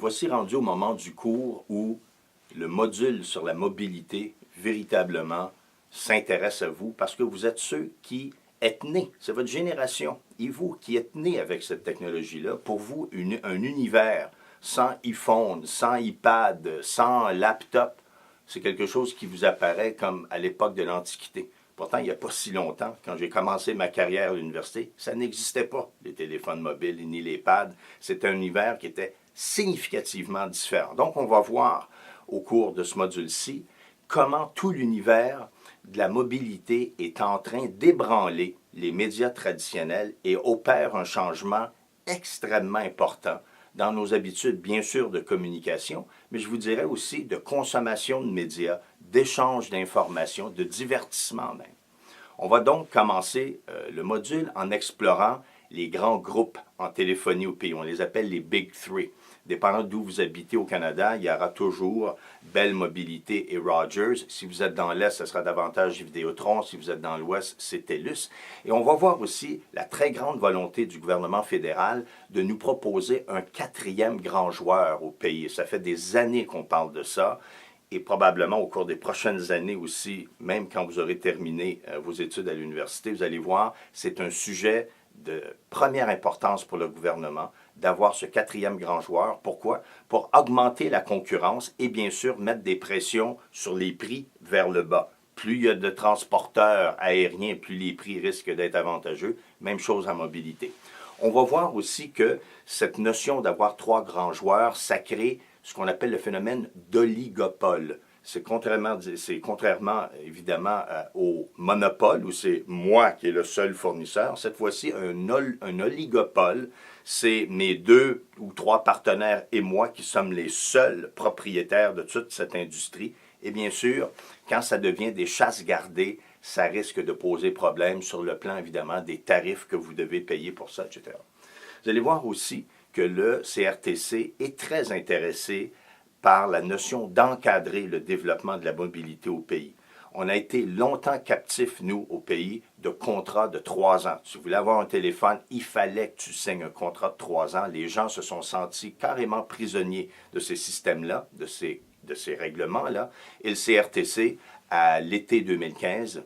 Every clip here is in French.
voici rendu au moment du cours où le module sur la mobilité véritablement s'intéresse à vous parce que vous êtes ceux qui êtes nés, c'est votre génération, et vous qui êtes nés avec cette technologie-là, pour vous, un univers sans iPhone, sans iPad, sans laptop, c'est quelque chose qui vous apparaît comme à l'époque de l'Antiquité. Pourtant, il n'y a pas si longtemps, quand j'ai commencé ma carrière à l'université, ça n'existait pas, les téléphones mobiles ni les pads. C'était un univers qui était significativement différent. Donc, on va voir au cours de ce module-ci comment tout l'univers de la mobilité est en train d'ébranler les médias traditionnels et opère un changement extrêmement important dans nos habitudes, bien sûr, de communication, mais je vous dirais aussi de consommation de médias, d'échange d'informations, de divertissement même. On va donc commencer le module en explorant les grands groupes en téléphonie au pays. On les appelle les Big Three. Dépendant d'où vous habitez au Canada, il y aura toujours Bell Mobilité et Rogers. Si vous êtes dans l'Est, ce sera davantage Vidéotron. Si vous êtes dans l'Ouest, c'est TELUS. Et on va voir aussi la très grande volonté du gouvernement fédéral de nous proposer un quatrième grand joueur au pays. Ça fait des années qu'on parle de ça. Et probablement au cours des prochaines années aussi, même quand vous aurez terminé vos études à l'université, vous allez voir, c'est un sujet de première importance pour le gouvernement d'avoir ce quatrième grand joueur. Pourquoi? Pour augmenter la concurrence et bien sûr mettre des pressions sur les prix vers le bas. Plus il y a de transporteurs aériens, plus les prix risquent d'être avantageux. Même chose en mobilité. On va voir aussi que cette notion d'avoir trois grands joueurs, ça crée ce qu'on appelle le phénomène d'oligopole. C'est contrairement évidemment au monopole où c'est moi qui est le seul fournisseur. Cette fois-ci, un oligopole, c'est mes deux ou trois partenaires et moi qui sommes les seuls propriétaires de toute cette industrie. Et bien sûr, quand ça devient des chasses gardées, ça risque de poser problème sur le plan évidemment des tarifs que vous devez payer pour ça, etc. Vous allez voir aussi que le CRTC est très intéressé par la notion d'encadrer le développement de la mobilité au pays. On a été longtemps captifs, nous, au pays, de contrats de 3 ans. Si vous voulez avoir un téléphone, il fallait que tu signes un contrat de 3 ans. Les gens se sont sentis carrément prisonniers de ces systèmes-là, de ces règlements-là. Et le CRTC, à l'été 2015,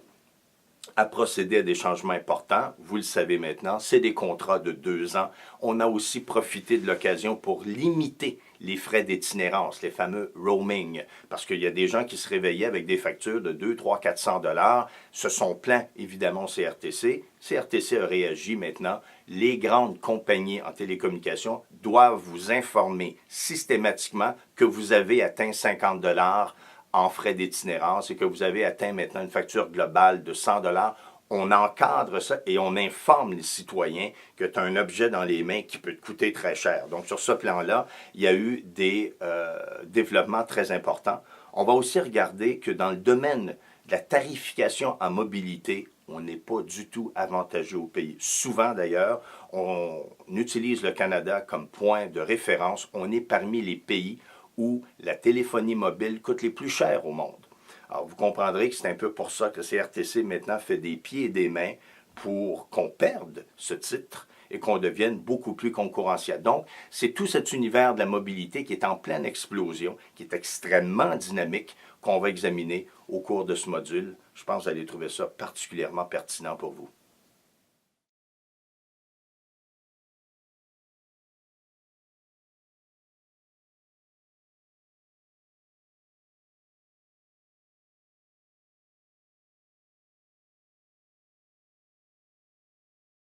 a procédé à des changements importants. Vous le savez maintenant, c'est des contrats de 2 ans. On a aussi profité de l'occasion pour limiter les frais d'itinérance, les fameux roaming, parce qu'il y a des gens qui se réveillaient avec des factures de 200, 300, 400 $, se sont plaints évidemment au CRTC. CRTC a réagi maintenant. Les grandes compagnies en télécommunications doivent vous informer systématiquement que vous avez atteint 50 $ en frais d'itinérance et que vous avez atteint maintenant une facture globale de 100 $. On encadre ça et on informe les citoyens que tu as un objet dans les mains qui peut te coûter très cher. Donc, sur ce plan-là, il y a eu des développements très importants. On va aussi regarder que dans le domaine de la tarification en mobilité, on n'est pas du tout avantageux au pays. Souvent, d'ailleurs, on utilise le Canada comme point de référence. On est parmi les pays où la téléphonie mobile coûte les plus chers au monde. Alors, vous comprendrez que c'est un peu pour ça que le CRTC maintenant fait des pieds et des mains pour qu'on perde ce titre et qu'on devienne beaucoup plus concurrentiel. Donc, c'est tout cet univers de la mobilité qui est en pleine explosion, qui est extrêmement dynamique, qu'on va examiner au cours de ce module. Je pense que vous allez trouver ça particulièrement pertinent pour vous.